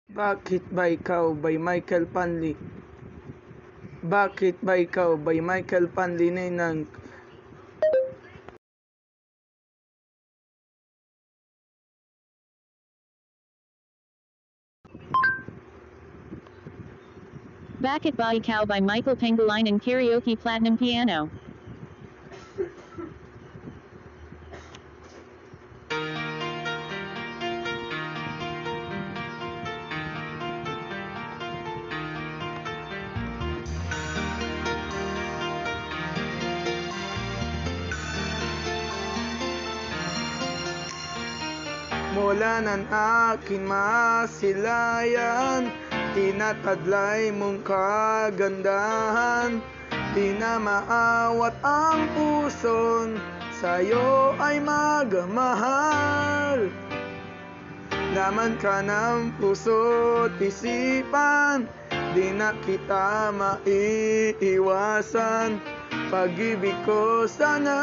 Bakit ba Ikaw by Michael Panley? Bakit ba Ikaw by Michael Panley ng Bakit Ba Ikaw by Michael Pangilinan Karaoke Platinum Piano. mula ng aking masilayan, tinatadlay mong kagandahan, di na maawat ang puson, sa'yo ay magmahal. Laman ka ng puso't isipan, di na kita maiiwasan, pag-ibig ko sana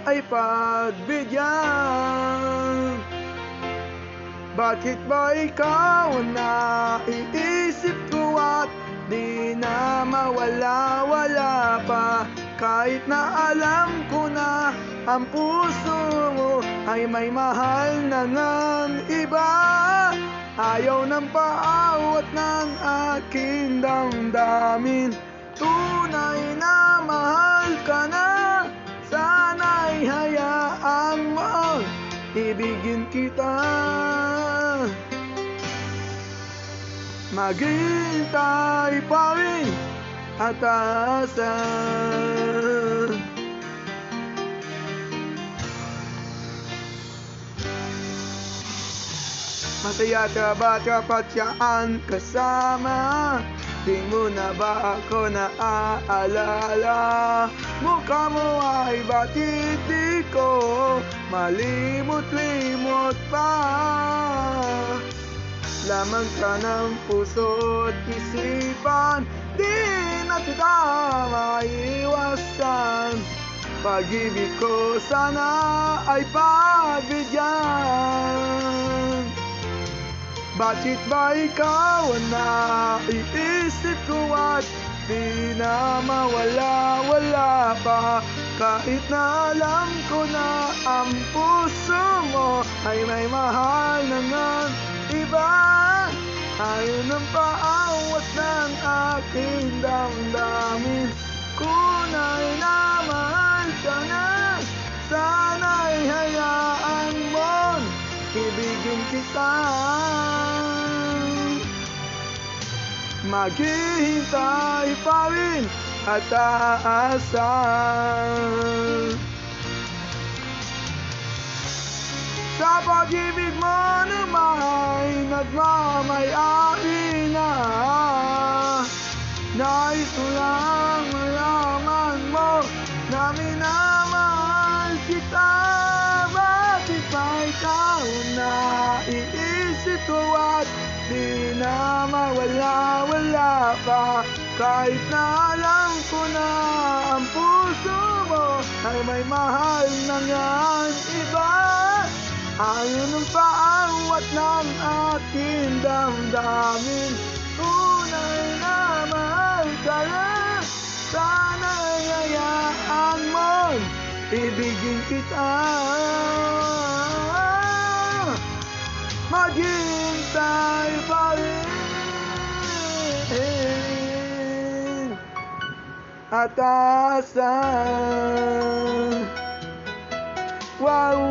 ay pagbigyan. Bakit ba ikaw ang naiisip ko at di na mawala-wala pa, kahit na alam ko na ang puso mo ay may mahal na ngang iba. Ayaw ng paawat ng aking damdamin, tunay na mahal ka na, sana'y hayaan mo ibigin kita. Maghihintay pa rin at aasan. Masaya ka ba kapag siyaan kasama? Di mo na ba ako naaalala? Mukha mo ay bakit di ko malimot-limot pa? Lamang ka ng puso't isipan, di na kita maiwasan, pag-ibig ko sana ay pagbigyan. Bakit ba ikaw ang naiisip ko at di na mawala-wala pa, kahit na alam ko na ang puso mo ay may mahal na ngang iba. Ayaw ng paawat ng aking damdamin, kunay na mahal ka na, sana'y hayaan mo ibigin kita. Maghihintay pa rin at aasan. Sa pag-ibig mo nama'y nagmamay-ari na, nais ko lang malaman mo na minamahal kita. Bakit ba ikaw naiisip ko at di na mawala-wala pa, kahit na alam ko na ang puso mo ay may mahal na ngang iba. Ayaw ng paawat ng aking damdamin, tunay na mahal ka lang, sana'y hayaan mo ibigin kita. Maghihintay pa rin at aasan. Wow.